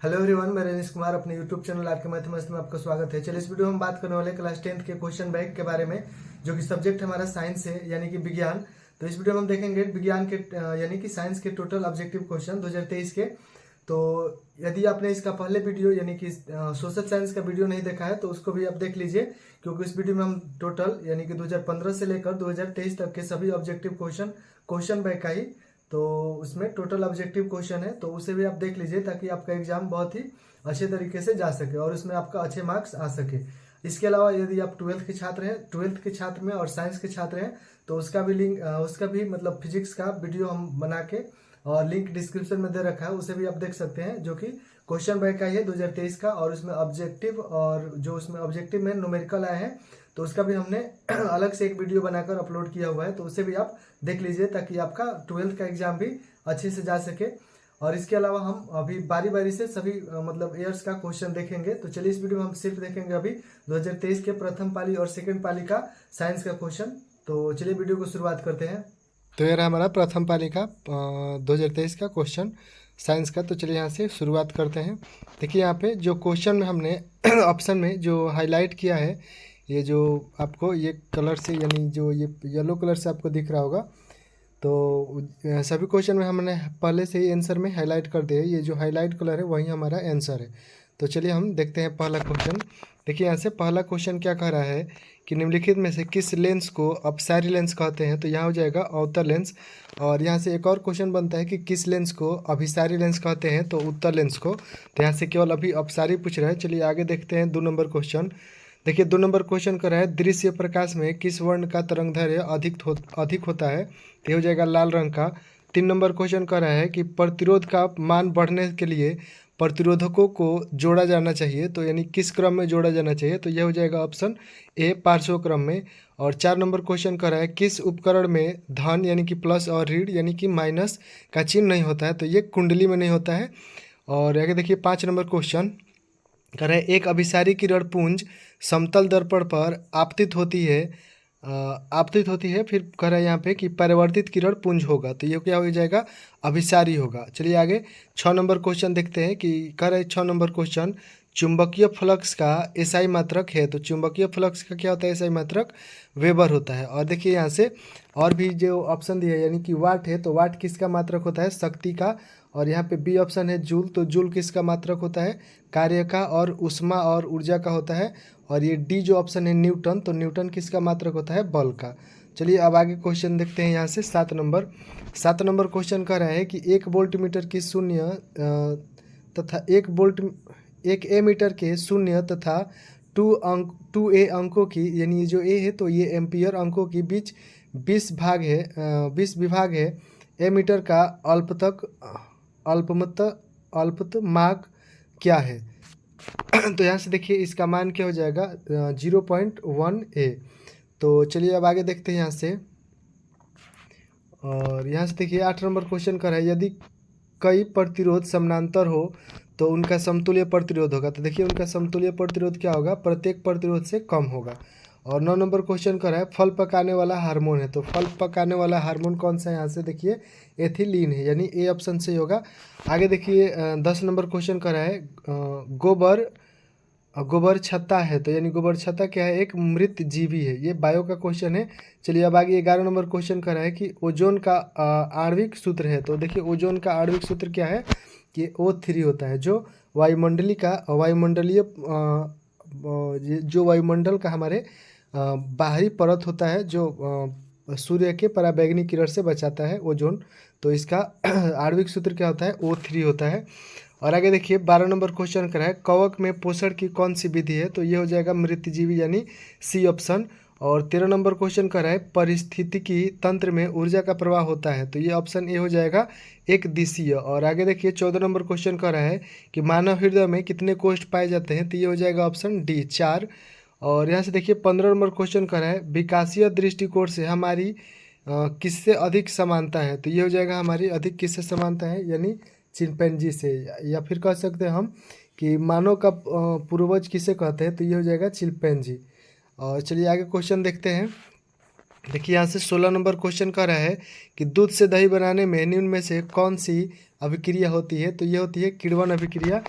Hello everyone, मैं रनीश कुमार अपने YouTube channel आपके मैथमेटिक्स में आपका स्वागत है। चलिए इस वीडियो में हम बात करने वाले क्लास 10th के क्वेश्चन बैंक के बारे में, जो कि सब्जेक्ट हमारा साइंस है यानी कि विज्ञान। तो इस वीडियो में हम देखेंगे विज्ञान के यानी कि साइंस के टोटल ऑब्जेक्टिव क्वेश्चन 2023 के। तो यदि आपने इसका पहले वीडियो यानी कि सोशल साइंस का वीडियो नहीं देखा है तो उसको भी आप देख लीजिए, क्योंकि इस वीडियो में हम टोटल यानी कि 2015 से लेकर 2023 तक के सभी ऑब्जेक्टिव क्वेश्चन बैंक का ही, तो उसमें टोटल ऑब्जेक्टिव क्वेश्चन है, तो उसे भी आप देख लीजिए ताकि आपका एग्जाम बहुत ही अच्छे तरीके से जा सके और उसमें आपका अच्छे मार्क्स आ सके। इसके अलावा यदि आप ट्वेल्थ के छात्र में और साइंस के छात्र हैं तो उसका भी लिंक उसका भी मतलब फिजिक्स का वीडियो हम बना के और लिंक डिस्क्रिप्शन में दे रखा है, उसे भी आप देख सकते हैं, जो कि क्वेश्चन बैंक का ही है 2023 का। और उसमें ऑब्जेक्टिव और जो उसमें ऑब्जेक्टिव में न्यूमेरिकल आए हैं तो उसका भी हमने अलग से एक वीडियो बनाकर अपलोड किया हुआ है, तो उसे भी आप देख लीजिए ताकि आपका ट्वेल्थ का एग्जाम भी अच्छे से जा सके। और इसके अलावा हम अभी बारी बारी से सभी मतलब ईयर्स का क्वेश्चन देखेंगे। तो चलिए इस वीडियो में हम सिर्फ देखेंगे अभी 2023 के प्रथम पाली और सेकंड पाली का साइंस का क्वेश्चन। तो चलिए वीडियो को शुरुआत करते हैं। तो ये रहा हमारा प्रथम पाली का 2023 का क्वेश्चन साइंस का। तो चलिए यहाँ से शुरुआत करते हैं। देखिए यहाँ पे जो क्वेश्चन में हमने ऑप्शन में जो हाईलाइट किया है, ये जो आपको ये कलर से यानी जो ये येलो कलर से आपको दिख रहा होगा, तो सभी क्वेश्चन में हमने पहले से ही आंसर में हाईलाइट कर दिया है। ये जो हाईलाइट कलर है वही हमारा आंसर है। तो चलिए हम देखते हैं पहला क्वेश्चन। देखिए यहाँ से पहला क्वेश्चन क्या कह रहा है कि निम्नलिखित में से किस लेंस को अपसारी लेंस कहते हैं। तो यहाँ हो जाएगा अवतल लेंस। और यहाँ से एक और क्वेश्चन बनता है कि किस लेंस को अभिसारी लेंस कहते हैं, तो उत्तल लेंस को। तो यहाँ से केवल अभी अपसारी पूछ रहा है। चलिए आगे देखते हैं 2 नंबर क्वेश्चन। देखिए 2 नंबर क्वेश्चन कर रहा है दृश्य प्रकाश में किस वर्ण का तरंगदैर्घ्य अधिक होता है। तो हो जाएगा लाल रंग का। 3 नंबर क्वेश्चन कर रहा है कि प्रतिरोध का मान बढ़ने के लिए प्रतिरोधकों को जोड़ा जाना चाहिए, तो यानी किस क्रम में जोड़ा जाना चाहिए। तो यह हो जाएगा ऑप्शन ए पार्श्व क्रम में। और 4 नंबर क्वेश्चन कर रहा है किस उपकरण में धन यानी कि प्लस और ऋण यानी कि माइनस का चिन्ह नहीं होता है। तो ये कुंडली में नहीं होता है। और आगे देखिए 5 नंबर क्वेश्चन कह रहे हैं एक अभिसारी किरण पुंज समतल दर्पण पर आपतित होती है, फिर कह रहा है यहाँ पे कि परावर्तित किरण पुंज होगा। तो ये क्या हो जाएगा, अभिसारी होगा। चलिए आगे 6 नंबर क्वेश्चन देखते हैं कि कह रहे हैं 6 नंबर क्वेश्चन चुंबकीय फ्लक्स का एसआई मात्रक है। तो चुंबकीय फ्लक्स का क्या होता है, एसआई मात्रक वेबर होता है। और देखिए यहाँ से और भी जो ऑप्शन दिया है यानी कि वाट है, तो वाट किसका मात्रक होता है, शक्ति का। और यहाँ पे बी ऑप्शन है जूल, तो जूल किसका मात्रक होता है, कार्य का। और उष्मा और ऊर्जा का होता है। और ये डी जो ऑप्शन है न्यूटन, तो न्यूटन किसका मात्रक होता है, बल का। चलिए अब आगे क्वेश्चन देखते हैं यहाँ से 7 नंबर क्वेश्चन कह रहा है कि 1 वोल्ट मीटर की शून्य तथा 1 ए मीटर के शून्य तथा 2 ए अंकों की, यानी ये जो ए है तो ये एम्पियर अंकों के बीच 20 विभाग है। ए मीटर का अल्पतमांक क्या है। तो यहाँ से देखिए इसका मान क्या हो जाएगा 0.1 ए। तो चलिए अब आगे देखते हैं यहाँ से। और यहाँ से देखिए 8 नंबर क्वेश्चन कर है यदि कई प्रतिरोध समानांतर हो तो उनका समतुल्य प्रतिरोध होगा। तो देखिए उनका समतुल्य प्रतिरोध क्या होगा, प्रत्येक प्रतिरोध से कम होगा। और 9 नंबर क्वेश्चन कर है फल पकाने वाला हार्मोन है। तो फल पकाने वाला हार्मोन कौन सा है, यहाँ से देखिए एथिलीन है, यानी ए ऑप्शन से होगा। आगे देखिए 10 नंबर क्वेश्चन कर है गोबर छत्ता है। तो यानी गोबर छत्ता क्या है, एक मृत जीवी है। ये बायो का क्वेश्चन है। चलिए अब आगे 11 नंबर क्वेश्चन कर रहा है कि ओजोन का आणविक सूत्र है। तो देखिए ओजोन का आणविक सूत्र क्या है कि O3 होता है, जो वायुमंडल का हमारे बाहरी परत होता है, जो सूर्य के पराबैंगनी किरण से बचाता है ओजोन। तो इसका आणविक सूत्र क्या होता है, O3 होता है। और आगे देखिए 12 नंबर क्वेश्चन कर रहा है कवक में पोषण की कौन सी विधि है। तो ये हो जाएगा मृतजीवी यानी सी ऑप्शन। और 13 नंबर क्वेश्चन कर रहा है पारिस्थितिकी तंत्र में ऊर्जा का प्रवाह होता है। तो ये ऑप्शन ए हो जाएगा एक दिशीय। और आगे देखिए 14 नंबर क्वेश्चन कर रहा है कि मानव हृदय में कितने कोष्ठ पाए जाते हैं। तो ये हो जाएगा ऑप्शन डी 4। और यहाँ से देखिए 15 नंबर क्वेश्चन कर रहा है विकासीय दृष्टिकोण से हमारी किससे अधिक समानता है। तो ये हो जाएगा हमारी अधिक किससे समानता है, यानी चिंपैंजी से, या फिर कह सकते हैं हम कि मानव का पूर्वज किसे कहते हैं। तो ये हो जाएगा चिंपैंजी। और चलिए आगे क्वेश्चन देखते हैं। देखिए यहाँ से 16 नंबर क्वेश्चन का रहा है कि दूध से दही बनाने में निम्न में से कौन सी अभिक्रिया होती है, तो ये होती है किण्वन अभिक्रिया।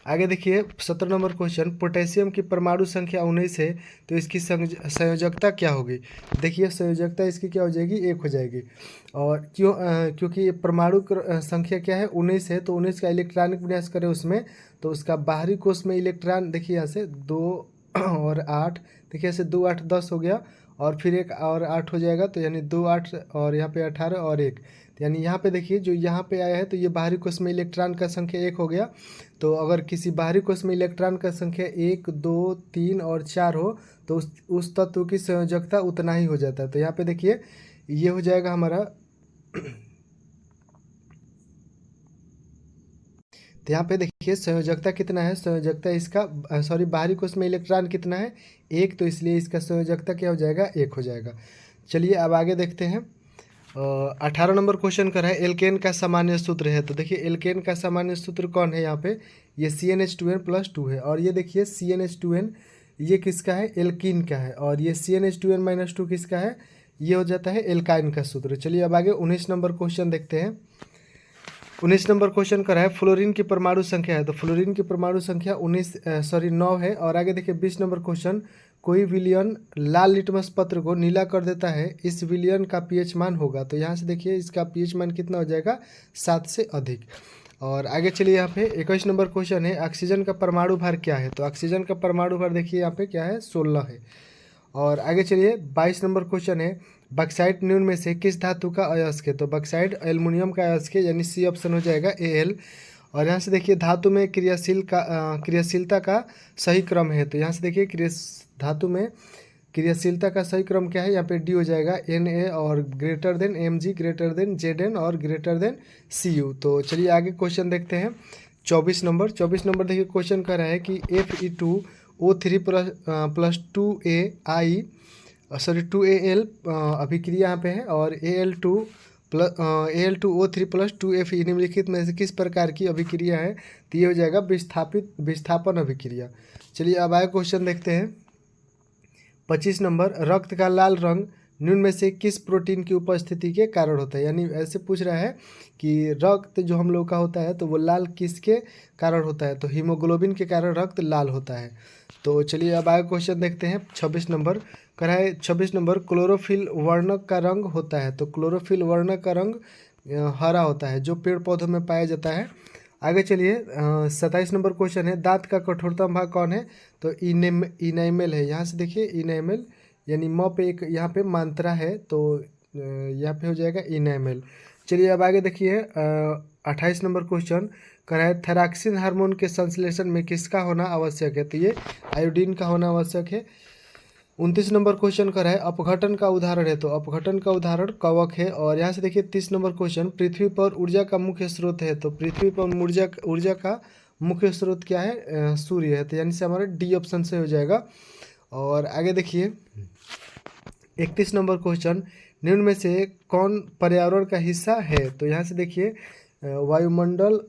आगे देखिए 17 नंबर क्वेश्चन, पोटेशियम की परमाणु संख्या 19 है, तो इसकी संयोजकता क्या होगी। देखिए संयोजकता इसकी क्या हो जाएगी, 1 हो जाएगी। और क्योंकि परमाणु संख्या क्या है, 19 है, तो 19 का इलेक्ट्रॉनिक विन्यास करें उसमें, तो उसका बाहरी कोष में इलेक्ट्रॉन देखिए यहाँ से 2 और 8, देखिए ऐसे 2 8 10 हो गया, और फिर एक और 8 हो जाएगा, तो यानी 2 8 और यहाँ पे 18 और 1, तो यानी यहाँ पे देखिए जो यहाँ पे आया है, तो ये बाहरी कोष में इलेक्ट्रॉन का संख्या 1 हो गया। तो अगर किसी बाहरी कोष में इलेक्ट्रॉन का संख्या 1 2 3 और 4 हो, तो उस तत्व की संयोजकता उतना ही हो जाता है। तो यहाँ पे देखिए ये हो जाएगा हमारा तो यहाँ पे देखिए संयोजकता कितना है, संयोजकता इसका बाहरी कोष में इलेक्ट्रॉन कितना है, 1, तो इसलिए इसका संयोजकता क्या हो जाएगा, 1 हो जाएगा। चलिए अब आगे देखते हैं। 18 नंबर क्वेश्चन कर है, एल्केन का सामान्य सूत्र है। तो देखिए एल्केन का सामान्य सूत्र कौन है, यहाँ पे ये CnH2n+2 है, और ये देखिए CnH2n ये किसका है, एल्कीन का है, और ये CnH2n-2 किसका है, ये हो जाता है एल्काइन का सूत्र। चलिए अब आगे 19 नंबर क्वेश्चन देखते हैं। 19 नंबर क्वेश्चन कर है, फ्लोरीन की परमाणु संख्या है। तो फ्लोरीन की परमाणु संख्या 9 है। और आगे देखिए 20 नंबर क्वेश्चन, कोई विलयन लाल लिटमस पत्र को नीला कर देता है, इस विलयन का पीएच मान होगा। तो यहाँ से देखिए इसका पीएच मान कितना हो जाएगा, 7 से अधिक। और आगे चलिए यहाँ पे 21 नंबर क्वेश्चन है, ऑक्सीजन का परमाणु भार क्या है। तो ऑक्सीजन का परमाणु भार देखिए यहाँ पे क्या है, 16 है। और आगे चलिए 22 नंबर क्वेश्चन है, बक्साइट न्यून में से किस धातु का अयस्क है। तो बक्साइट एल्युमिनियम का अयस्क है, यानी सी ऑप्शन हो जाएगा Al। और यहाँ से देखिए धातु में क्रियाशीलता का सही क्रम है। तो यहाँ से देखिए धातु में क्रियाशीलता का सही क्रम क्या है, यहाँ पे डी हो जाएगा Na, और greater than Mg, greater than Zn, और ग्रेटर देन Cu। तो चलिए आगे क्वेश्चन देखते हैं। 24 नंबर देखिए क्वेश्चन कर रहा है कि Fe2O3 + 2Al अभिक्रिया यहाँ पे है, और Al2O3 + 2Fe निम्नलिखित में से किस प्रकार की अभिक्रिया है। तो ये हो जाएगा विस्थापन अभिक्रिया। चलिए अब आगे क्वेश्चन देखते हैं। 25 नंबर, रक्त का लाल रंग निम्न में से किस प्रोटीन की उपस्थिति के कारण होता है। यानी ऐसे पूछ रहा है कि रक्त जो हम लोग का होता है, तो वो लाल किसके कारण होता है। तो हीमोग्लोबिन के कारण रक्त लाल होता है। तो चलिए अब आगे क्वेश्चन देखते हैं। 26 नंबर कह रहा है, 26 नंबर, क्लोरोफिल वर्णक का रंग होता है। तो क्लोरोफिल वर्णक का रंग हरा होता है, जो पेड़ पौधों में पाया जाता है। आगे चलिए 27 नंबर क्वेश्चन है, दांत का कठोरतम भाग कौन है। तो इनेमल है। यहाँ से देखिए इनेमल, यानी म पे एक यहाँ पे मात्रा है, तो यहाँ पे हो जाएगा इनेमल। चलिए अब आगे देखिए 28 नंबर क्वेश्चन कर रहा है, थायरॉक्सिन हार्मोन के संश्लेषण में किसका होना आवश्यक है। तो ये आयोडीन का होना आवश्यक है। 29 नंबर क्वेश्चन कर रहा है, अपघटन का उदाहरण है। तो अपघटन का उदाहरण कवक है। और यहाँ से देखिए 30 नंबर क्वेश्चन, पृथ्वी पर ऊर्जा का मुख्य स्रोत है। तो पृथ्वी पर ऊर्जा का मुख्य स्रोत क्या है, सूर्य है। तो यानी से हमारा डी ऑप्शन से हो जाएगा। और आगे देखिए 31 नंबर क्वेश्चन, निम्न में से कौन पर्यावरण का हिस्सा है। तो यहाँ से देखिए वायुमंडल,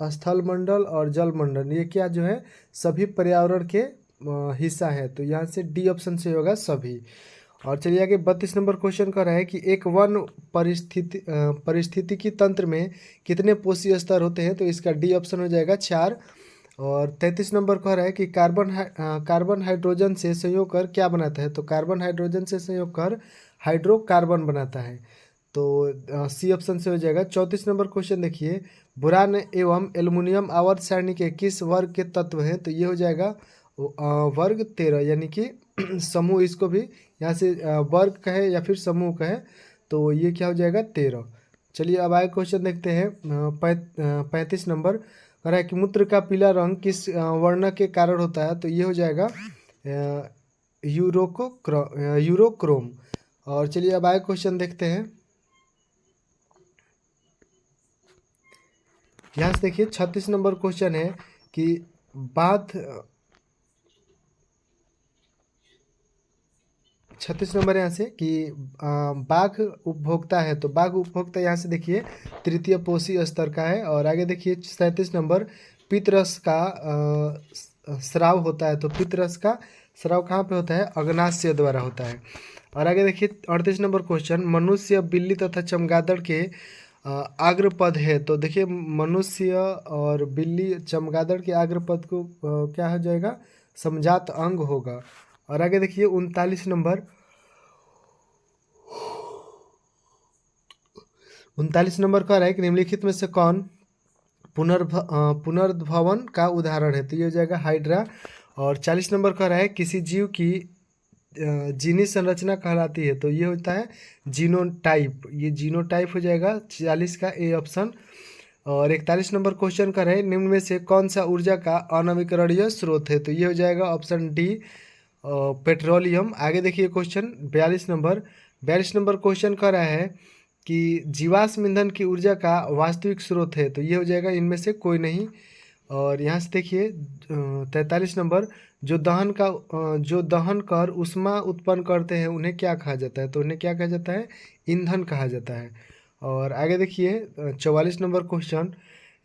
स्थल मंडल और जल मंडल, ये क्या जो है सभी पर्यावरण के हिस्सा है। तो यहाँ से डी ऑप्शन से होगा सभी। और चलिए आगे 32 नंबर क्वेश्चन कर रहा है कि एक वन परिस्थितिकी तंत्र में कितने पोषी स्तर होते हैं। तो इसका डी ऑप्शन हो जाएगा 4। और 33 नंबर कह रहा है कि कार्बन हाइड्रोजन से संयोग कर क्या बनाता है। तो कार्बन हाइड्रोजन से संयोग कर हाइड्रोकार्बन बनाता है। तो सी ऑप्शन से हो जाएगा। 34 नंबर क्वेश्चन देखिए, बोरान एवं एल्युमिनियम आवर्त सारणी के किस वर्ग के तत्व हैं। तो ये हो जाएगा वर्ग 13, यानी कि समूह, इसको भी यहाँ से वर्ग कहे या फिर समूह कहे, तो ये क्या हो जाएगा 13। चलिए अब आगे क्वेश्चन देखते हैं। 35 नंबर कह रहा है कि मूत्र का पीला रंग किस वर्ण के कारण होता है। तो ये हो जाएगा यूरोक्रोम। और चलिए अब आगे क्वेश्चन देखते हैं। यहाँ से देखिए 36 नंबर क्वेश्चन है कि बात 36 नंबर यहाँ से कि बाघ उपभोक्ता है। तो बाघ उपभोक्ता यहाँ से देखिए तृतीय पोषी स्तर का है। और आगे देखिए 37 नंबर, पित्तरस का स्राव होता है। तो पित्तरस का स्राव कहाँ पे होता है, अग्नाशय द्वारा होता है। और आगे देखिए 38 नंबर क्वेश्चन, मनुष्य, बिल्ली तथा चमगादड़ के आग्रपद है, तो देखिए मनुष्य और बिल्ली चमगादड़ के आग्रपद को क्या हो जाएगा, समजात अंग होगा। और आगे देखिए 39 नंबर कह रहा है कि निम्नलिखित में से कौन पुनर्भवन का उदाहरण है, तो ये हो जाएगा हाइड्रा। और 40 नंबर कह रहा है किसी जीव की जीनी संरचना कहलाती है, तो ये होता है जीनोटाइप, ये जीनोटाइप हो जाएगा 40 का ए ऑप्शन। और 41 नंबर क्वेश्चन कर रहे हैं निम्न में से कौन सा ऊर्जा का अनवीकरणीय स्रोत है, तो ये हो जाएगा ऑप्शन डी पेट्रोलियम। आगे देखिए क्वेश्चन 42 नंबर क्वेश्चन कर रहा है कि जीवाश्म ईंधन की ऊर्जा का वास्तविक स्रोत है, तो ये हो जाएगा इनमें से कोई नहीं। और यहाँ से देखिए 43 नंबर जो दहन कर ऊष्मा उत्पन्न करते हैं उन्हें क्या कहा जाता है, तो उन्हें क्या कहा जाता है, ईंधन कहा जाता है। और आगे देखिए 44 नंबर क्वेश्चन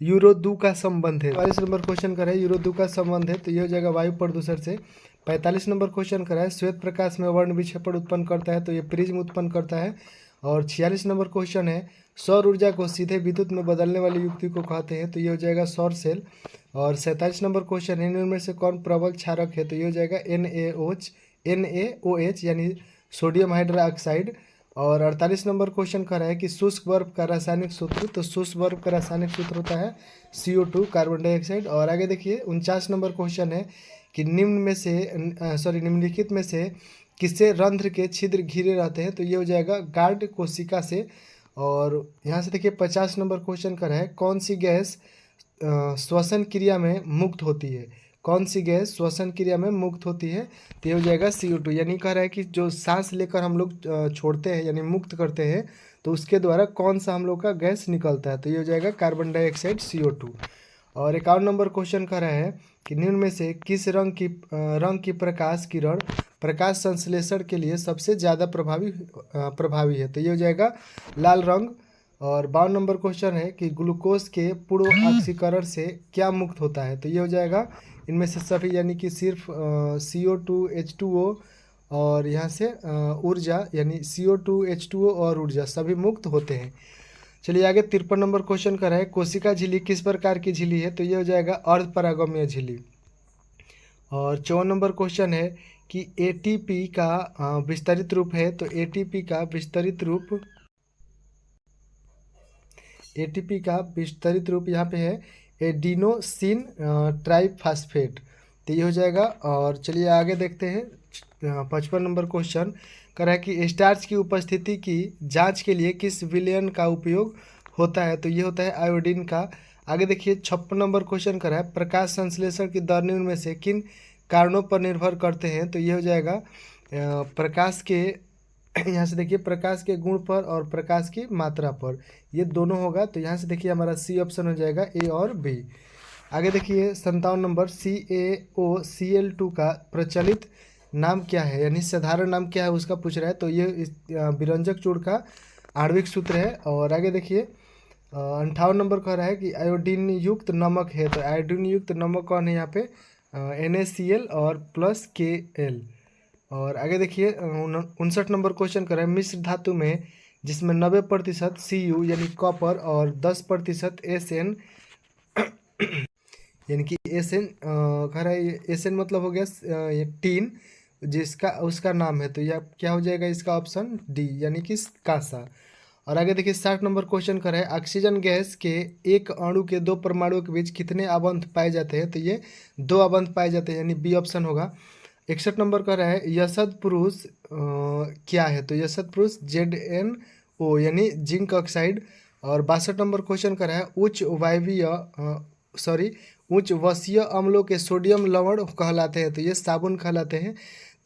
यूरो 2 का संबंध है, 44 नंबर क्वेश्चन कर है यूरो 2 का संबंध है, तो ये हो जाएगा वायु प्रदूषण से। 45 नंबर क्वेश्चन कर है श्वेत प्रकाश में वर्ण विक्षेपण उत्पन्न करता है, तो ये प्रिज्म उत्पन्न करता है। और 46 नंबर क्वेश्चन है सौर ऊर्जा को सीधे विद्युत में बदलने वाली युक्ति को कहते हैं, तो ये हो जाएगा सौर सेल। और 47 नंबर क्वेश्चन है इनमें से कौन प्रबल क्षारक है, तो ये हो जाएगा NaOH यानी सोडियम हाइड्रोक्साइड। और 48 नंबर क्वेश्चन कर रहा है कि शुष्क बर्फ का रासायनिक सूत्र, तो शुष्क बर्फ का रासायनिक सूत्र होता है CO2 कार्बन डाइऑक्साइड। और आगे देखिए 49 नंबर क्वेश्चन है कि निम्नलिखित में से किससे रंध्र के छिद्र घिरे रहते हैं, तो ये हो जाएगा गार्ड कोशिका से। और यहाँ से देखिए 50 नंबर क्वेश्चन कर रहा है कौन सी गैस श्वसन क्रिया में मुक्त होती है, कौन सी गैस श्वसन क्रिया में मुक्त होती है, तो ये हो जाएगा CO2। यानी कह रहा है कि जो सांस लेकर हम लोग छोड़ते हैं यानी मुक्त करते हैं, तो उसके द्वारा कौन सा हम लोग का गैस निकलता है, तो ये हो जाएगा कार्बन डाइऑक्साइड CO2। और 51 नंबर क्वेश्चन कर रहा है कि निम्न में से किस रंग की प्रकाश किरण प्रकाश संश्लेषण के लिए सबसे ज़्यादा प्रभावी है, तो ये हो जाएगा लाल रंग। और 52 नंबर क्वेश्चन है कि ग्लूकोज के पूर्व ऑक्सीकरण से क्या मुक्त होता है, तो ये हो जाएगा इनमें से सभी यानी कि सिर्फ CO2 H2O और यहाँ से ऊर्जा यानी CO2 H2O और ऊर्जा सभी मुक्त होते हैं। चलिए आगे 53 नंबर क्वेश्चन कर रहा है कोशिका झिल्ली किस प्रकार की झिल्ली है, तो ये हो जाएगा अर्धपरागम्य झिल्ली। और 54 नंबर क्वेश्चन है कि ATP का विस्तारित रूप है, तो ATP का विस्तारित रूप यहाँ पे है एडिनोसिन ट्राइफास्फेट, तो ये हो जाएगा। और चलिए आगे देखते हैं 55 नंबर क्वेश्चन कर रहा है कि स्टार्च की उपस्थिति की जांच के लिए किस विलयन का उपयोग होता है, तो ये होता है आयोडीन का। आगे देखिए 56 नंबर क्वेश्चन कर रहा है प्रकाश संश्लेषण की दर निम्न में से किन कारणों पर निर्भर करते हैं, तो ये हो जाएगा प्रकाश के यहाँ से देखिए प्रकाश के गुण पर और प्रकाश की मात्रा पर, ये दोनों होगा। तो यहाँ से देखिए हमारा सी ऑप्शन हो जाएगा ए और बी। आगे देखिए 57 नंबर CaOCl2 का प्रचलित नाम क्या है, यानी साधारण नाम क्या है उसका पूछ रहा है, तो ये विरंजक चूड़ का आणविक सूत्र है। और आगे देखिए 58 नंबर कह रहा है कि आयोडीन युक्त नमक है, तो आयोडीन युक्त नमक कौन है यहाँ पे NaCl और प्लस Kl। और आगे देखिए 59 नंबर क्वेश्चन कर रहा है मिश्र धातु में जिसमें 90% Cu यानी कॉपर और 10% Sn यानी कि Sn कह रहा है Sn मतलब हो गया टीन जिसका उसका नाम है, तो यह क्या हो जाएगा इसका ऑप्शन डी यानी कि कांसा। और आगे देखिए 60 नंबर क्वेश्चन कर रहा है ऑक्सीजन गैस के एक अणु के दो परमाणुओं के बीच कितने आबंध पाए जाते हैं, तो ये 2 आबंध पाए जाते हैं यानी बी ऑप्शन होगा। 61 नंबर कर रहा है यशद पुरुष क्या है, तो यशद पुरुष ZnO यानी जिंक ऑक्साइड। और 62 नंबर क्वेश्चन कर रहा है उच्च वसीय अम्लों के सोडियम लवण कहलाते हैं, तो ये साबुन कहलाते हैं।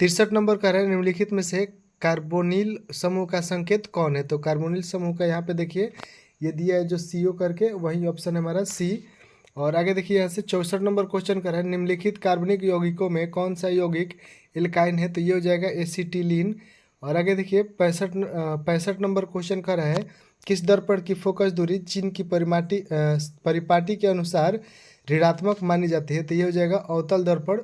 63 नंबर कर रहा है निम्नलिखित में से कार्बोनिल समूह का संकेत कौन है, तो कार्बोनिल समूह का यहाँ पे देखिए ये दिया है जो CO करके, वही ऑप्शन है हमारा C। और आगे देखिए यहाँ से 64 नंबर क्वेश्चन कर रहा है निम्नलिखित कार्बनिक यौगिकों में कौन सा यौगिक एल्काइन है, तो ये हो जाएगा एसिटिलीन। और आगे देखिए 65 नंबर क्वेश्चन कर रहा है किस दर्पण की फोकस दूरी चीन की परिपाटी के अनुसार ऋणात्मक मानी जाती है, तो ये हो जाएगा अवतल दर्पण।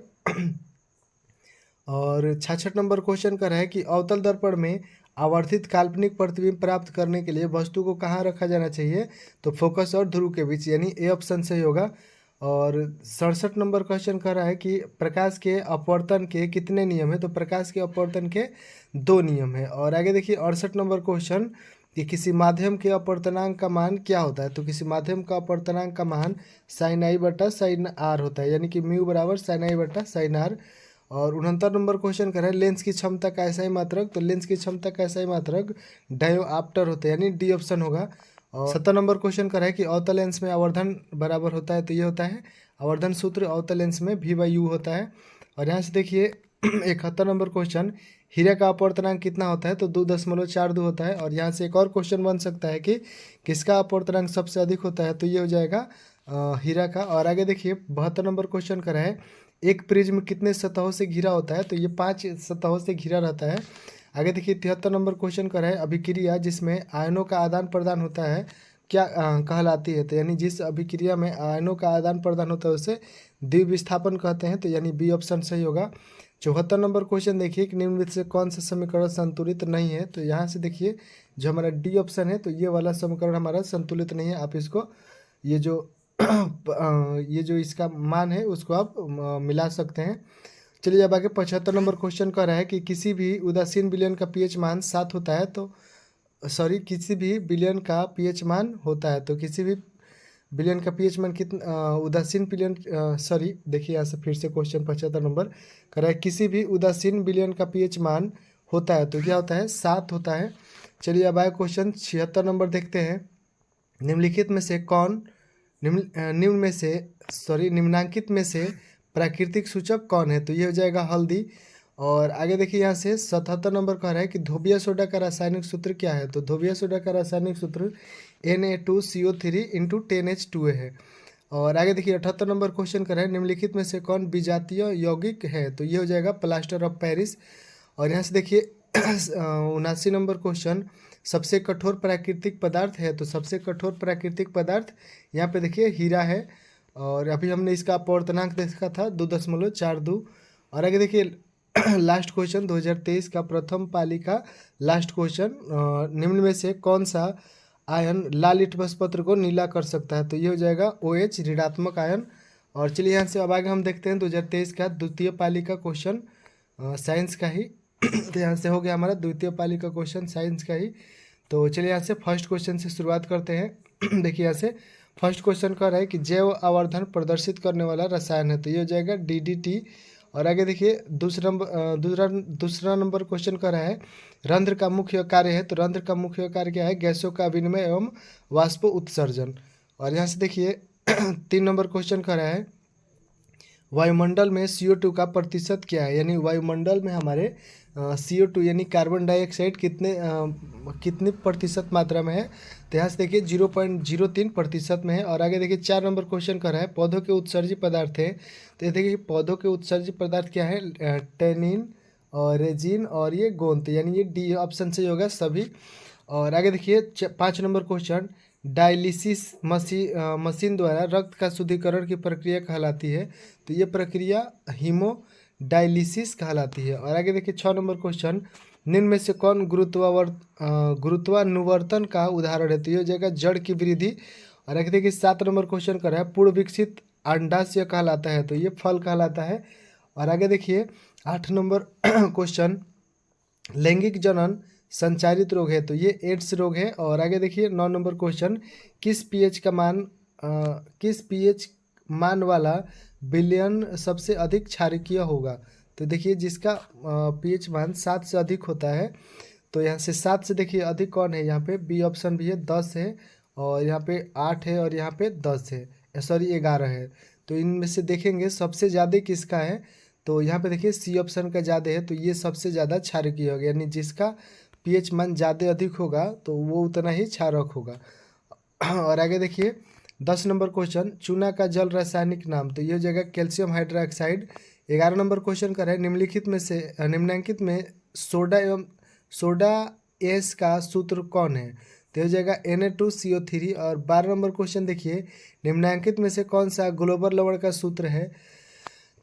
और 66 नंबर क्वेश्चन कर रहा है कि अवतल दर्पण में आवर्धित काल्पनिक प्रतिबिंब प्राप्त करने के लिए वस्तु को कहाँ रखा जाना चाहिए, तो फोकस और ध्रुव के बीच, यानी ए ऑप्शन सही होगा। और 67 नंबर क्वेश्चन कह रहा है कि प्रकाश के अपवर्तन के कितने नियम है, तो प्रकाश के अपवर्तन के 2 नियम है। और आगे देखिए 68 नंबर क्वेश्चन कि किसी माध्यम के अपवर्तनांक का मान क्या होता है, तो किसी माध्यम का अपवर्तनांक का मान साइन आई बटा साइन आर होता है, यानी कि म्यू बराबर साइन आई बटा साइन आर। और 69 नंबर क्वेश्चन कर रहे हैं लेंस की क्षमता का ऐसा ही मात्रक, तो लेंस की क्षमता का ऐसा ही मात्रक डायोप्टर होता है, यानी डी ऑप्शन होगा। और 70 नंबर क्वेश्चन कर रहा है कि अवतल लेंस में आवर्धन बराबर होता है, तो ये होता है आवर्धन सूत्र अवतल लेंस में V/U होता है। और यहाँ से देखिए 71 नंबर क्वेश्चन हीरा का अपवर्तनांक कितना होता है, तो 2.42 होता है। और यहाँ से एक और क्वेश्चन बन सकता है कि किसका अपवर्तनांक सबसे अधिक होता है, तो ये हो जाएगा हीरा का। और आगे देखिए 72 नंबर क्वेश्चन कर रहा है एक प्रिज्म कितने सतहों से घिरा होता है, तो ये 5 सतहों से घिरा रहता है। आगे देखिए 73 नंबर क्वेश्चन कर रहा है अभिक्रिया जिसमें आयनों का आदान प्रदान होता है क्या कहलाती है, तो यानी जिस अभिक्रिया में आयनों का आदान प्रदान होता है उसे द्विविस्थापन कहते हैं, तो यानी बी ऑप्शन सही होगा। 74 नंबर क्वेश्चन देखिए कि निम्नलिखित से कौन सा समीकरण संतुलित नहीं है, तो यहाँ से देखिए जो हमारा डी ऑप्शन है, तो ये वाला समीकरण हमारा संतुलित नहीं है। आप इसको ये जो इसका मान है उसको आप मिला सकते हैं। चलिए अब आगे 75 नंबर क्वेश्चन कह रहा है कि किसी भी उदासीन विलयन का पीएच मान 7 होता है, तो किसी भी विलयन का पीएच मान होता है, तो किसी भी विलयन का पीएच मान कितना उदासीन विलयन देखिए यहाँ से फिर से क्वेश्चन 75 नंबर कह रहा है किसी भी उदासीन विलयन का पीएच मान होता है, तो क्या होता है 7 होता है। चलिए अब आगे क्वेश्चन 76 नंबर देखते हैं निम्नलिखित में से कौन निम्नांकित में से प्राकृतिक सूचक कौन है, तो ये हो जाएगा हल्दी। और आगे देखिए यहाँ से 77 नंबर कह रहा है कि धोबिया सोडा का रासायनिक सूत्र क्या है, तो धोबिया सोडा का रासायनिक सूत्र Na2CO3 × 10H2A है। और आगे देखिए 78 नंबर क्वेश्चन कर रहा है निम्नलिखित में से कौन विजातीय यौगिक है, तो ये हो जाएगा प्लास्टर ऑफ पेरिस। और यहाँ से देखिए 79 नंबर क्वेश्चन सबसे कठोर प्राकृतिक पदार्थ है, तो सबसे कठोर प्राकृतिक पदार्थ यहाँ पे देखिए हीरा है। और अभी हमने इसका अपवर्तनांक देखा था 2.42। और आगे देखिए लास्ट क्वेश्चन 2023 का प्रथम पाली का लास्ट क्वेश्चन निम्न में से कौन सा आयन लाल लिटमस पत्र को नीला कर सकता है, तो ये हो जाएगा OH ऋणात्मक आयन। और चलिए यहाँ से अब आगे हम देखते हैं 2023 का द्वितीय पाली का क्वेश्चन साइंस का ही तो यहाँ से हो गया हमारा द्वितीय पाली का क्वेश्चन साइंस का ही। तो चलिए यहाँ से फर्स्ट क्वेश्चन से शुरुआत करते हैं देखिए यहाँ से फर्स्ट क्वेश्चन कह रहा है कि जैव आवर्धन प्रदर्शित करने वाला रसायन है, तो ये हो जाएगा DDT। और आगे देखिए दूसरा नंबर क्वेश्चन कर रहा है रंध्र का मुख्य कार्य है, तो रंध्र का मुख्य कार्य क्या है, गैसों का विनिमय एवं वाष्प उत्सर्जन। और यहाँ से देखिए 3 नंबर क्वेश्चन कर रहा है वायुमंडल में CO2 का प्रतिशत क्या है, यानी वायुमंडल में हमारे CO2 यानी कार्बन डाइऑक्साइड कितनी प्रतिशत मात्रा में है, तो यहाँ से देखिए 0.03% में है। और आगे देखिए 4 नंबर क्वेश्चन कर रहा है पौधों के उत्सर्जी पदार्थ है, तो ये देखिए पौधों के उत्सर्जी पदार्थ क्या है, टैनिन और रेजिन और ये गोंद, यानी ये डी ऑप्शन से होगा सभी। और आगे देखिए 5 नंबर क्वेश्चन डायलिसिस मशीन द्वारा रक्त का शुद्धिकरण की प्रक्रिया कहलाती है, तो ये प्रक्रिया हीमोडायलिसिस कहलाती है। और आगे देखिए 6 नंबर क्वेश्चन निम्न में से कौन गुरुत्वानुवर्तन का उदाहरण है, तो ये हो जाएगा जड़ की वृद्धि। और आगे देखिए 7 नंबर क्वेश्चन कर रहा है पूर्ण विकसित अंडाशय कहलाता है, तो ये फल कहलाता है। और आगे देखिए 8 नंबर क्वेश्चन लैंगिक जनन संचारित रोग है, तो ये एड्स रोग है। और आगे देखिए 9 नंबर क्वेश्चन किस पीएच मान वाला विलयन सबसे अधिक क्षारकीय होगा, तो देखिए जिसका पीएच मान 7 से अधिक होता है, तो यहाँ से 7 से देखिए अधिक कौन है, यहाँ पे बी ऑप्शन भी है 10 है, और यहाँ पे 8 है, और यहाँ पे 10 है 11 है। तो इनमें से देखेंगे सबसे ज़्यादा किसका है, तो यहाँ पे देखिए सी ऑप्शन का ज़्यादा है, तो ये सबसे ज़्यादा क्षारकीय होगा, यानी जिसका पीएच मान ज़्यादा अधिक होगा तो वो उतना ही क्षारक होगा। और आगे देखिए 10 नंबर क्वेश्चन चूना का जल रासायनिक नाम, तो ये हो जाएगा कैल्शियम हाइड्रोक्साइड। 11 नंबर क्वेश्चन कर रहा है निम्नलिखित में सोडा एस का सूत्र कौन है, तो हो जाएगा Na2CO3। और 12 नंबर क्वेश्चन देखिए निम्नांकित में से कौन सा ग्लोबल लवण का सूत्र है,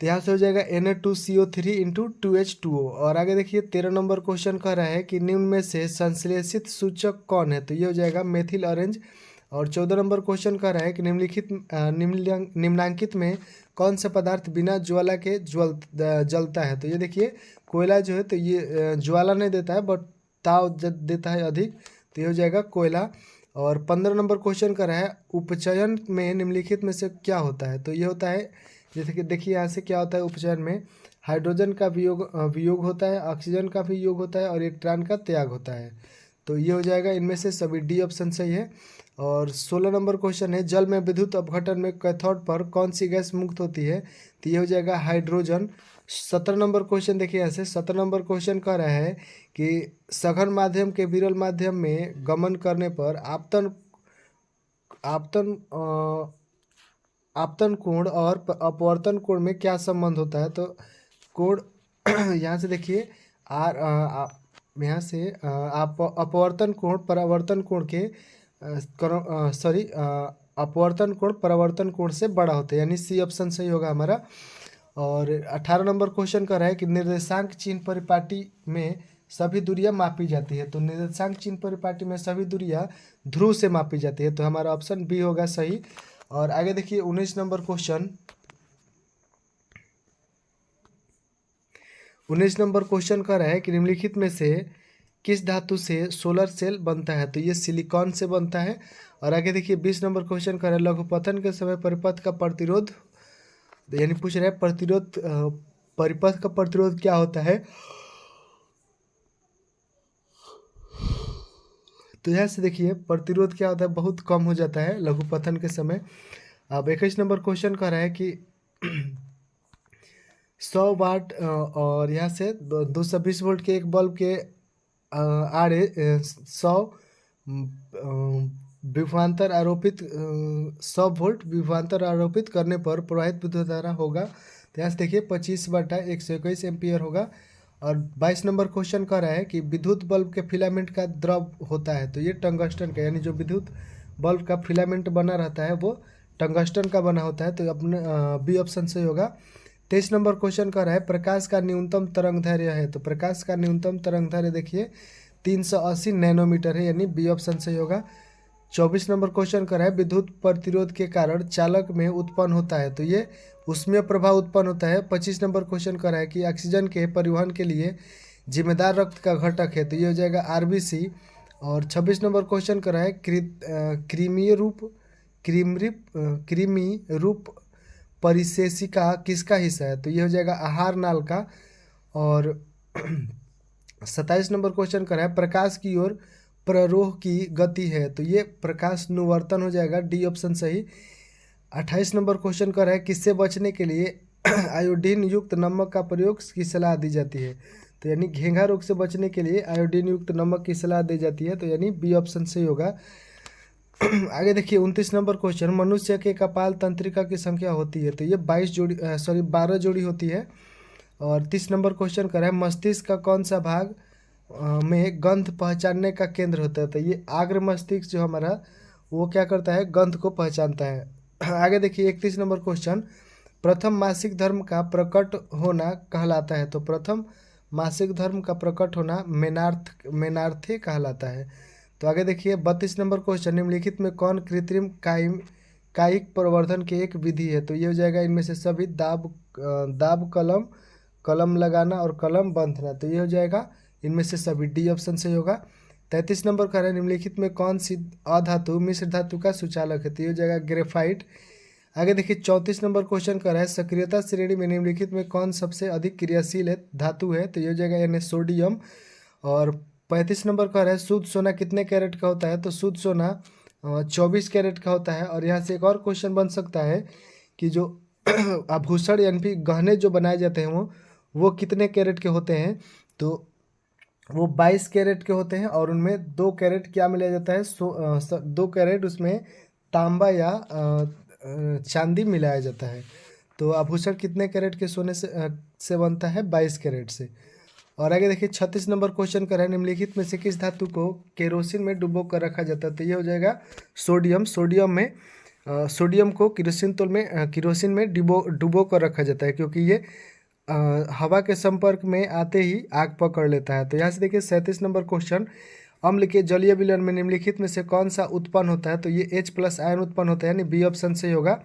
तो यहाँ से हो जाएगा Na2CO3 इंटू 2H2O। और आगे देखिए 13 नंबर क्वेश्चन कह रहा है कि निम्न में से संश्लेषित सूचक कौन है, तो ये हो जाएगा मेथिल ऑरेंज। और 14 नंबर क्वेश्चन कह रहा है कि निम्नांकित में कौन सा पदार्थ बिना ज्वाला के जलता है, तो ये देखिए कोयला जो है तो ये ज्वाला नहीं देता है बट ताव देता है अधिक, तो ये हो जाएगा कोयला। और 15 नंबर क्वेश्चन कर रहा है उपचयन में निम्नलिखित में से क्या होता है, तो ये होता है जैसे कि देखिए यहाँ से क्या होता है उपचयन में हाइड्रोजन का वियोग होता है, ऑक्सीजन का भी योग होता है और इलेक्ट्रॉन का त्याग होता है, तो ये हो जाएगा इनमें से सभी डी ऑप्शन सही है। और 16 नंबर क्वेश्चन है जल में विद्युत अपघटन में कैथोड पर कौन सी गैस मुक्त होती है, तो ये हो जाएगा हाइड्रोजन। 17 नंबर क्वेश्चन देखिए यहाँ से 17 नंबर क्वेश्चन कह रहा है कि सघन माध्यम के विरल माध्यम में गमन करने पर आपतन आपतन आपतन कोण और अपवर्तन कोण में क्या संबंध होता है, तो कोण यहाँ से देखिए यहाँ से आप अपवर्तन कोण परावर्तन कोण के अपवर्तन कोण परावर्तन कोण से बड़ा होता है, यानी सी ऑप्शन सही होगा हमारा। और 18 नंबर क्वेश्चन कर रहा है कि निर्देशांक चिन्ह परिपाटी में सभी दूरियां मापी जाती है, तो निर्देशांक चिन्ह परिपाटी में सभी दूरियां ध्रुव से मापी जाती है, तो हमारा ऑप्शन बी होगा सही। और आगे देखिए 19 नंबर क्वेश्चन 19 नंबर क्वेश्चन कर रहा है कि निम्नलिखित में से किस धातु से सोलर सेल बनता है, तो ये सिलिकॉन से बनता है। और आगे देखिए 20 नंबर क्वेश्चन कर रहा है लघुपथन के समय परिपथ का प्रतिरोध, यानी पूछ रहे हैं प्रतिरोध परिपथ का प्रतिरोध क्या होता है, तो यहाँ से देखिए प्रतिरोध क्या होता है बहुत कम हो जाता है लघुपथन के समय। अब 21 नंबर क्वेश्चन कह रहा है कि 100 वाट और यहाँ से 220 वोल्ट के एक बल्ब के आड़े 100 विभवांतर आरोपित 100 वोल्ट विभवांतर आरोपित करने पर प्रवाहित विद्युत धारा होगा, तो यहाँ से देखिए 25/121 एम्पियर होगा। और 22 नंबर क्वेश्चन कह रहा है कि विद्युत बल्ब के फिलामेंट का द्रव होता है, तो ये टंगस्टन का, यानी जो विद्युत बल्ब का फिलामेंट बना रहता है वो टंगस्टन का बना होता है, तो अपने बी ऑप्शन सही होगा। 23 नंबर क्वेश्चन कह रहा है प्रकाश का न्यूनतम तरंग दैर्घ्य है, तो प्रकाश का न्यूनतम तरंग दैर्घ्य देखिए 380 नैनोमीटर है, यानी बी ऑप्शन सही होगा। 24 नंबर क्वेश्चन कर रहा है विद्युत प्रतिरोध के कारण चालक में उत्पन्न होता है, तो ये उसमें प्रभाव उत्पन्न होता है। 25 नंबर क्वेश्चन कर रहा है कि ऑक्सीजन के परिवहन के लिए जिम्मेदार रक्त का घटक है, तो ये हो जाएगा आरबीसी। और 26 नंबर क्वेश्चन कर रहा है क्रीमी रूप परिशेषिका किसका हिस्सा है, तो ये हो जाएगा आहार नाल का। और 27 नंबर क्वेश्चन कर रहा है प्रकाश की ओर प्ररोह की गति है, तो ये प्रकाश अनुवर्तन हो जाएगा, डी ऑप्शन सही। 28 नंबर क्वेश्चन कर रहा है किससे बचने के लिए आयोडीन युक्त नमक का प्रयोग की सलाह दी जाती है, तो यानी घेंघा रोग से बचने के लिए आयोडीन युक्त नमक की सलाह दी जाती है, तो यानी बी ऑप्शन सही होगा। आगे देखिए 29 नंबर क्वेश्चन मनुष्य के कपाल तंत्रिका की संख्या होती है, तो ये 12 जोड़ी होती है। और 30 नंबर क्वेश्चन कर रहा है मस्तिष्क का कौन सा भाग में गंध पहचानने का केंद्र होता है, तो ये आग्र मस्तिष्क जो हमारा वो क्या करता है गंध को पहचानता है। आगे देखिए 31 नंबर क्वेश्चन प्रथम मासिक धर्म का प्रकट होना कहलाता है, तो प्रथम मासिक धर्म का प्रकट होना मेनार्थे कहलाता है। तो आगे देखिए 32 नंबर क्वेश्चन निम्नलिखित में कौन कृत्रिम कायिक प्रवर्धन की एक विधि है, तो ये हो जाएगा इनमें से सभी दाब कलम लगाना और कलम बंधना, तो ये हो जाएगा इनमें से सभी, डी ऑप्शन सही होगा। 33 नंबर कह रहे हैं निम्नलिखित में कौन सी अधातु मिश्र धातु का सुचालक है, तो ये हो जाएगा ग्रेफाइट। आगे देखिए 34 नंबर क्वेश्चन कर रहा है सक्रियता श्रेणी में निम्नलिखित में कौन सबसे अधिक क्रियाशील है धातु है, तो ये हो जाएगा यानी सोडियम। और 35 नंबर कह रहा है शुद्ध सोना कितने कैरेट का होता है, तो शुद्ध सोना 24 कैरेट का होता है। और यहाँ से एक और क्वेश्चन बन सकता है कि जो आभूषण यानी फिर गहने जो बनाए जाते हैं वो कितने कैरेट के होते हैं, तो वो 22 कैरेट के होते हैं। और उनमें 2 कैरेट क्या मिलाया जाता है 2 कैरेट उसमें तांबा या चांदी मिलाया जाता है। तो आभूषण कितने कैरेट के सोने से बनता है 22 कैरेट से। और आगे देखिए 36 नंबर क्वेश्चन कर रहा है निम्नलिखित में से किस धातु को केरोसिन में डुबो कर रखा जाता है, तो ये हो जाएगा सोडियम। सोडियम में सोडियम को किरोसिन में डुबो कर रखा जाता है, क्योंकि ये हवा के संपर्क में आते ही आग पकड़ लेता है। तो यहाँ से देखिए 37 नंबर क्वेश्चन, अम्ल के जलीय विलयन में निम्नलिखित में से कौन सा उत्पन्न होता है? तो ये H+ आयन उत्पन्न होता है, यानी बी ऑप्शन सही होगा।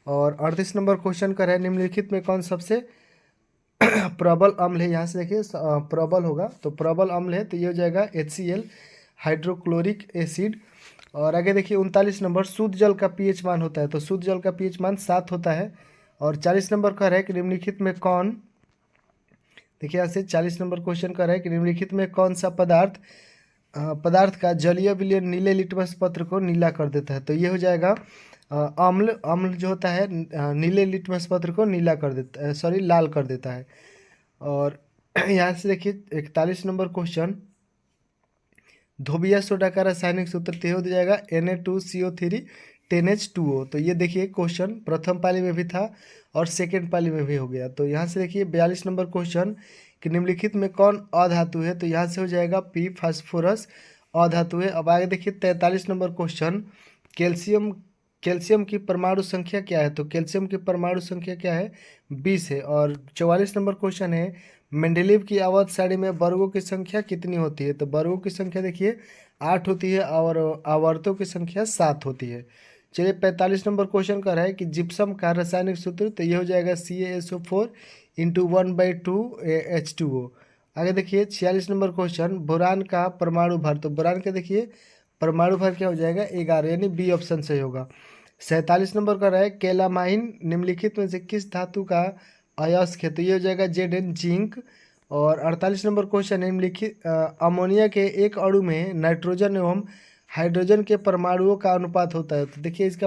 और 38 नंबर क्वेश्चन का है, निम्नलिखित में कौन सबसे प्रबल अम्ल है? यहाँ से देखिए प्रबल होगा, तो प्रबल अम्ल है तो ये हो जाएगा HCl, हाइड्रोक्लोरिक एसिड। और आगे देखिए 39 नंबर, शुद्ध जल का पीएच मान होता है, तो शुद्ध जल का पीएच मान 7 होता है। और 40 नंबर का है कि निम्नलिखित में कौन, देखिए यहाँ से 40 नंबर क्वेश्चन का है कि निम्नलिखित में कौन सा पदार्थ का जलीय विलयन नीले लिटमस पत्र को नीला कर देता है? तो ये हो जाएगा अम्ल जो होता है नीले लिटमस पत्र को नीला कर देता है, सॉरी लाल कर देता है। और यहाँ से देखिए 41 नंबर क्वेश्चन, धोबिया सोडा का रासायनिक सूत्र तो हो जाएगा Na2CO3 10H2O। तो ये देखिए क्वेश्चन प्रथम पाली में भी था और सेकेंड पाली में भी हो गया। तो यहाँ से देखिए 42 नंबर क्वेश्चन कि निम्नलिखित में कौन अधातु है? तो यहाँ से हो जाएगा P, फास्फोरस अधातु है। अब आगे देखिए 43 नंबर क्वेश्चन, कैल्शियम की परमाणु संख्या क्या है? तो कैल्शियम की परमाणु संख्या क्या है? 20 है। और 44 नंबर क्वेश्चन है, मेंडेलीव की आवर्त सारणी में वर्गों की संख्या कितनी होती है? तो वर्गों की संख्या देखिए 8 होती है और आवर्तों की संख्या 7 होती है। चलिए 45 नंबर क्वेश्चन का है कि जिप्सम का रासायनिक सूत्र, तो ये हो जाएगा CaSO4 × 1/2 H2O। आगे देखिए 46 नंबर क्वेश्चन, बोरान का परमाणु भार, तो बोरान का देखिए परमाणु भार क्या हो जाएगा? 11, यानी बी ऑप्शन सही होगा। 47 नंबर का है, कैलामाइन निम्नलिखित में से किस धातु का अयस्क है? तो ये हो जाएगा Zn, जिंक। और 48 नंबर क्वेश्चन है, निम्नलिखित अमोनिया के एक अणु में नाइट्रोजन एवं हाइड्रोजन के परमाणुओं का अनुपात होता है? तो देखिए इसका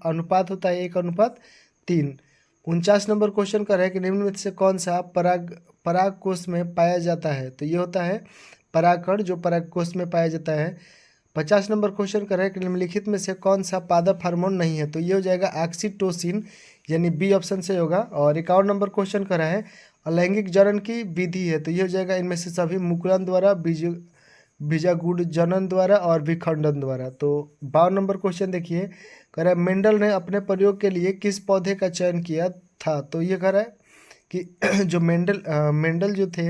अनुपात होता है 1:3। 49 नंबर क्वेश्चन का है कि निम्न में से कौन सा पराग कोष में पाया जाता है? तो ये होता है परागकण, जो पराग कोष में पाया जाता है। 50 नंबर क्वेश्चन का है कि निम्नलिखित में से कौन सा पादप हार्मोन नहीं है? तो ये हो जाएगा ऑक्सीटोसिन, यानी बी ऑप्शन से होगा। और 51 नंबर क्वेश्चन का है अलैंगिक जनन की विधि है? तो ये हो जाएगा इनमें से सभी मुकुलन द्वारा, बीजागुड जनन द्वारा और विखंडन द्वारा। तो 52 नंबर क्वेश्चन देखिए, कह रहा है मेंडल ने अपने प्रयोग के लिए किस पौधे का चयन किया था? तो ये कह रहा है कि जो मेंडल जो थे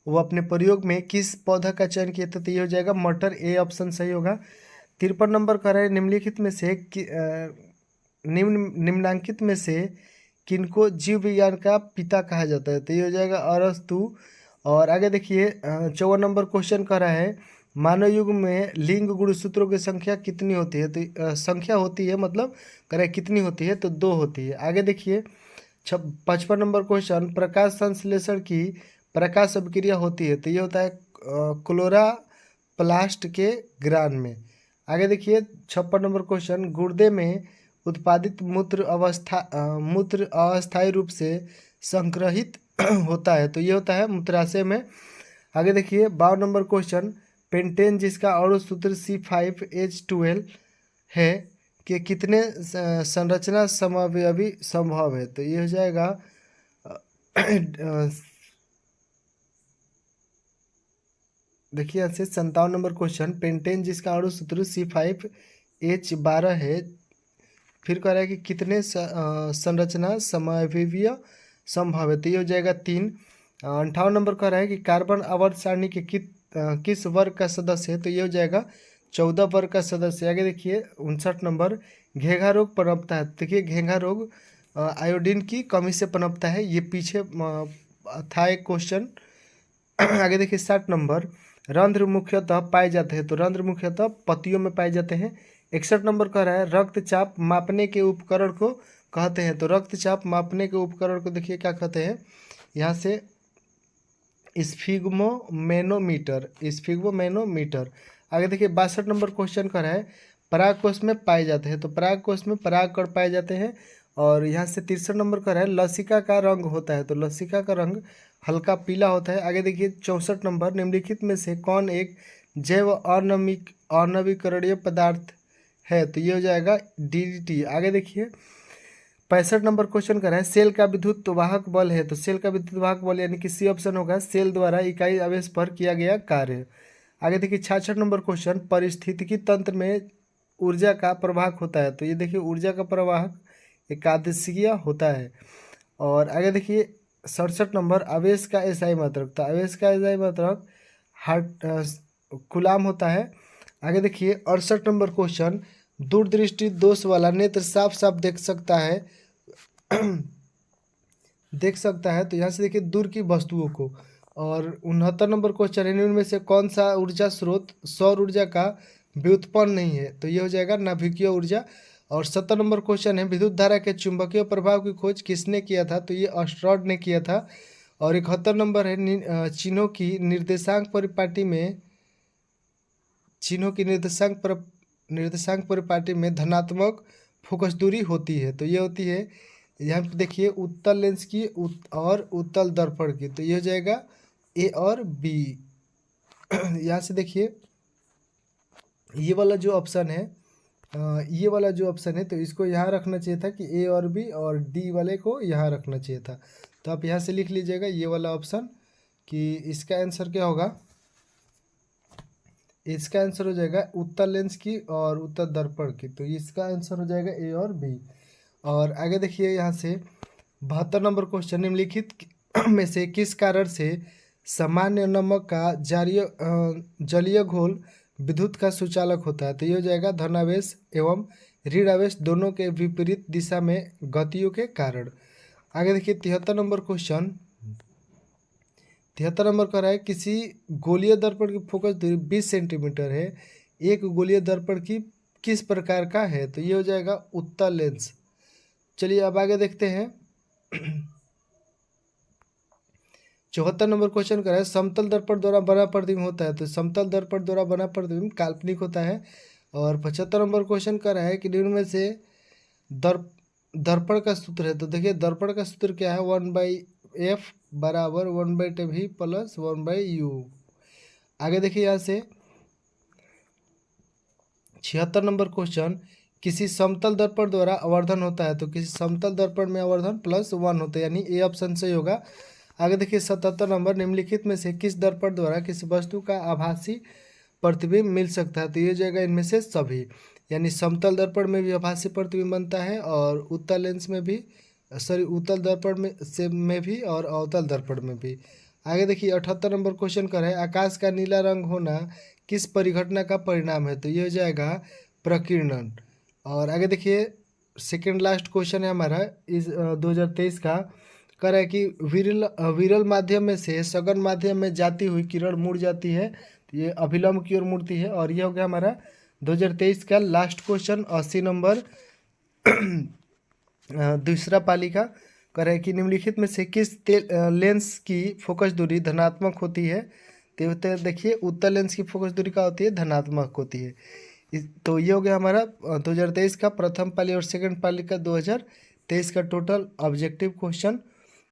वो अपने प्रयोग में किस पौधा का चयन किया था? तो ये हो जाएगा मटर, ए ऑप्शन सही होगा। 53 नंबर कह रहा है निम्नलिखित में से निम्नांकित में से किनको जीव विज्ञान का पिता कहा जाता है? तो ये हो जाएगा अरस्तु। और आगे देखिए 54 नंबर क्वेश्चन कर रहा है मानव युग में लिंग गुणसूत्रों की संख्या कितनी होती है? तो संख्या होती है, मतलब कह रहे कितनी होती है? तो 2 होती है। आगे देखिए 55 नंबर क्वेश्चन, प्रकाश संश्लेषण की प्रकाश अभिक्रिया होती है? तो ये होता है क्लोरोप्लास्ट के ग्रान में। आगे देखिए 56 नंबर क्वेश्चन, गुर्दे में उत्पादित मूत्र अस्थायी रूप से संग्रहित होता है? तो ये होता है मूत्राशय में। आगे देखिए 52 नंबर क्वेश्चन, पेंटेन जिसका अणु सूत्र C5H12 है कि कितने संरचना समअवयवी संभव है? तो ये हो जाएगा देखिए यहाँ से 57 नंबर क्वेश्चन, पेंटेन जिसका अणु सूत्र C5H12 है, फिर कह रहा है कि कितने संरचना समअवयवीय संभव है? तो ये हो जाएगा 3। 58 नंबर कह रहा है कि कार्बन आवर्त सारणी के किस वर्ग का सदस्य है? तो ये हो जाएगा 14 वर्ग का सदस्य। आगे देखिए 59 नंबर, घेंघा रोग पनपता है? देखिए घेंघा रोग आयोडीन की कमी से पनपता है, ये पीछे था एक क्वेश्चन। आगे देखिए 60 नंबर, रंध्र मुख्यतः पाए जाते हैं? तो रंध्र मुख्यतः पत्तियों में पाए जाते हैं। 61 नंबर कह रहा है रक्तचाप मापने के उपकरण को कहते हैं? तो रक्तचाप मापने के उपकरण को देखिए क्या कहते हैं, यहाँ से स्फिग्मोमेनोमीटर। आगे देखिए 62 नंबर क्वेश्चन कर रहा है परागकोश में पाए जाते हैं? तो परागकोश में परागकण पाए जाते हैं। और यहाँ से 63 नंबर कर रहा है लसिका का रंग होता है? तो लसिका का रंग हल्का पीला होता है। आगे देखिए 64 नंबर, निम्नलिखित में से कौन एक जैव अनवीकरणीय पदार्थ है? तो ये हो जाएगा DDT। आगे देखिए 65 नंबर क्वेश्चन कर रहा है सेल का विद्युत वाहक बल है? तो सेल का विद्युत वाहक बल यानी कि C ऑप्शन होगा, सेल द्वारा इकाई आवेश पर किया गया कार्य। आगे देखिए 66 नंबर क्वेश्चन, पारिस्थितिकी तंत्र में ऊर्जा का प्रवाहक होता है? तो ये देखिए ऊर्जा का प्रवाहक एकादशीय होता है। और आगे देखिए 67 नंबर, आवेश का एसआई मात्रक। तो आवेश का एसआई मात्रक कूलाम होता है। आगे देखिए 68 नंबर क्वेश्चन, दूरदृष्टि दोष वाला नेत्र साफ साफ देख सकता है देख सकता है। तो यहाँ से देखिए दूर की वस्तुओं को। और 69 नंबर क्वेश्चन है, निम्न में से कौन सा ऊर्जा स्रोत सौर ऊर्जा का व्युत्पन्न नहीं है? तो ये हो जाएगा नाभिकीय ऊर्जा। और 70 नंबर क्वेश्चन है, विद्युत धारा के चुंबकीय प्रभाव की खोज किसने किया था? तो ये ऑस्ट्रॉड ने किया था। और 71 नंबर है, चिन्हों की निर्देशांक परिपाटी में धनात्मक फोकस दूरी होती है। तो ये होती है, यहाँ पे देखिए उत्तल लेंस की और उत्तल दर्पण की। तो ये हो जाएगा ए और बी। यहाँ से देखिए ये वाला जो ऑप्शन है, तो इसको यहाँ रखना चाहिए था कि ए और बी, और डी वाले को यहाँ रखना चाहिए था। तो आप यहाँ से लिख लीजिएगा ये वाला ऑप्शन कि इसका आंसर क्या होगा। इसका आंसर हो जाएगा उत्तल लेंस की और उत्तल दर्पण की। तो इसका आंसर हो जाएगा ए और बी। और आगे देखिए यहाँ से 72 नंबर क्वेश्चन, निम्नलिखित में से किस कारण से सामान्य नमक का जलीय घोल विद्युत का सुचालक होता है? तो ये हो जाएगा धनावेश एवं ऋण आवेश दोनों के विपरीत दिशा में गतियों के कारण। आगे देखिए 73 नंबर क्वेश्चन, 73 नंबर कह रहा है, किसी गोलीय दर्पण की फोकस दूरी 20 सेंटीमीटर है, एक गोलीय दर्पण की किस प्रकार का है? तो ये हो जाएगा उत्तल लेंस। चलिए अब आगे देखते हैं। 74 नंबर क्वेश्चन कर रहा है, समतल दर्पण द्वारा बना प्रतिबिंब होता है? तो समतल दर्पण द्वारा बना प्रतिबिंब काल्पनिक होता है। और 75 नंबर क्वेश्चन कर रहा है कि निम्न में से दर्पण का सूत्र है। तो देखिए दर्पण का सूत्र क्या है, 1/f बराबर 1/v प्लस 1/u। आगे देखिए यहाँ से 76 नंबर क्वेश्चन, किसी समतल दर्पण द्वारा आवर्धन होता है? तो किसी समतल दर्पण में आवर्धन +1 होता है, यानी ए ऑप्शन सही होगा। आगे देखिए 77 नंबर, निम्नलिखित में से किस दर्पण द्वारा किसी वस्तु का आभासी प्रतिबिंब मिल सकता है? तो ये जाएगा इनमें से सभी, यानी समतल दर्पण में भी आभासी प्रतिबिंब बनता है, और उत्तल लेंस में भी, उत्तल दर्पण में भी, और अवतल दर्पण में भी। आगे देखिए 78 नंबर क्वेश्चन कर है, आकाश का नीला रंग होना किस परिघटना का परिणाम है? तो ये हो जाएगा प्रकीर्णन। और आगे देखिए सेकेंड लास्ट क्वेश्चन है हमारा इस 2023 का, कह रहा है कि विरल माध्यम में से सघन माध्यम में जाती हुई किरण मुड़ जाती है। तो ये अभिलंब की ओर मुड़ती है। और ये हो गया हमारा 2023 का लास्ट क्वेश्चन 80 नंबर दूसरा पाली का। कह रहा है कि निम्नलिखित में से किस लेंस की फोकस दूरी धनात्मक होती है? तो देखिए उत्तल लेंस की फोकस दूरी क्या होती है? धनात्मक होती है। तो ये हो गया हमारा 2023 का प्रथम पाली और सेकंड पाली का 2023 का टोटल ऑब्जेक्टिव क्वेश्चन।